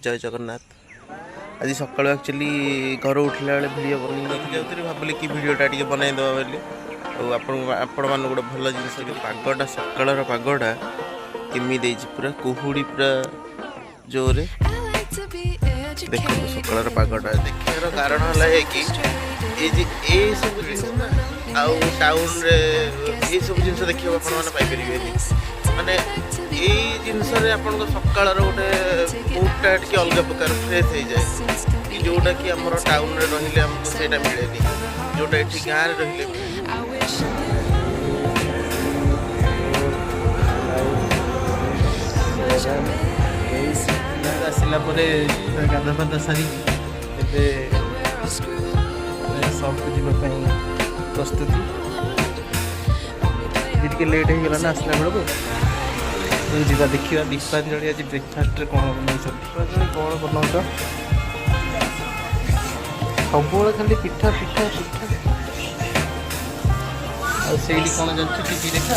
जय जगन्नाथ। आज सकाल एक्चुअली घर उठला बेले भिडियो बन भाविली कि भिडियोटा टे बनईदेवा बोली आपण मान गोटे भल जिनस पागटा सकाल पागटा केमी पूरा कुहुड़ी पूरा जोरे देख सकाल पागटा देखार कारण है कि सब जिन टाउन रे ये सब जिन देखा आप माने ये जिनस सकाल गोटे मुडटा टी अलग प्रकार फ्रेश हो जाए जोटा कि आम टाउन रे रहिले आमको सेटा मिले जोटा ये गाँव रहिले आसला गाधा फाधा सारी सबको जावाई प्रस्तुति टे लेट हो गला ना आसला बेलू जा देखा दीपांजलि आज ब्रेकफास्ट कौन बनाई कौन बनाऊ सब खाली पिठा पिठा पिठा से कौन जानते टीवी देखा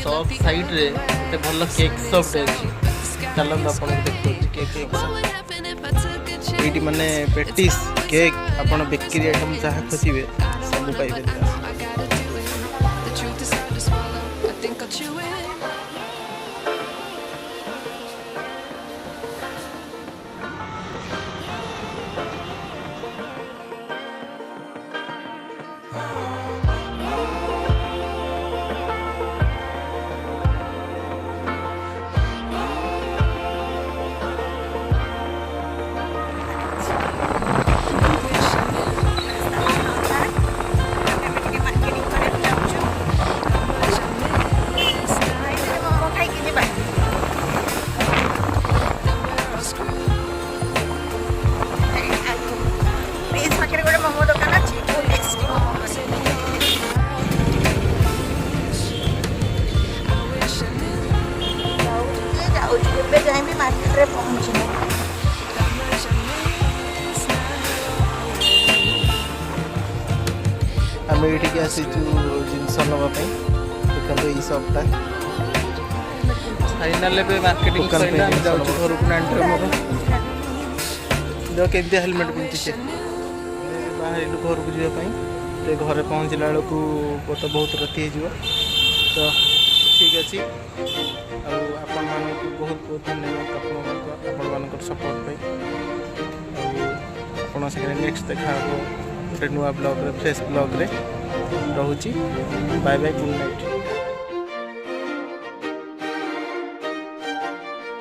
शॉप साइड रे गोटे भल केक शॉप अच्छी चलते आप देखिए ये माने पेटिस केक आपन बेकरी आइटम जहाँ खोजे सब पाइबे। आम ये आसीचु जिनस नापी देखो ये सपटा फाइनाल मार्केटिंग घर को नांटे मोर देख केमती हेलमेट पिंधे बाहर घर को जावाई घर पहुँचला बेलू तो बहुत राति हो तो ठीक अच्छे आपण मानक बहुत बहुत धन्यवाद आपण सपोर्ट आपण से नेक्स्ट देखा गोटे नुआ ब्लॉग फ्रेश ब्लॉग रे रोची बाय बाय गुड नाइट।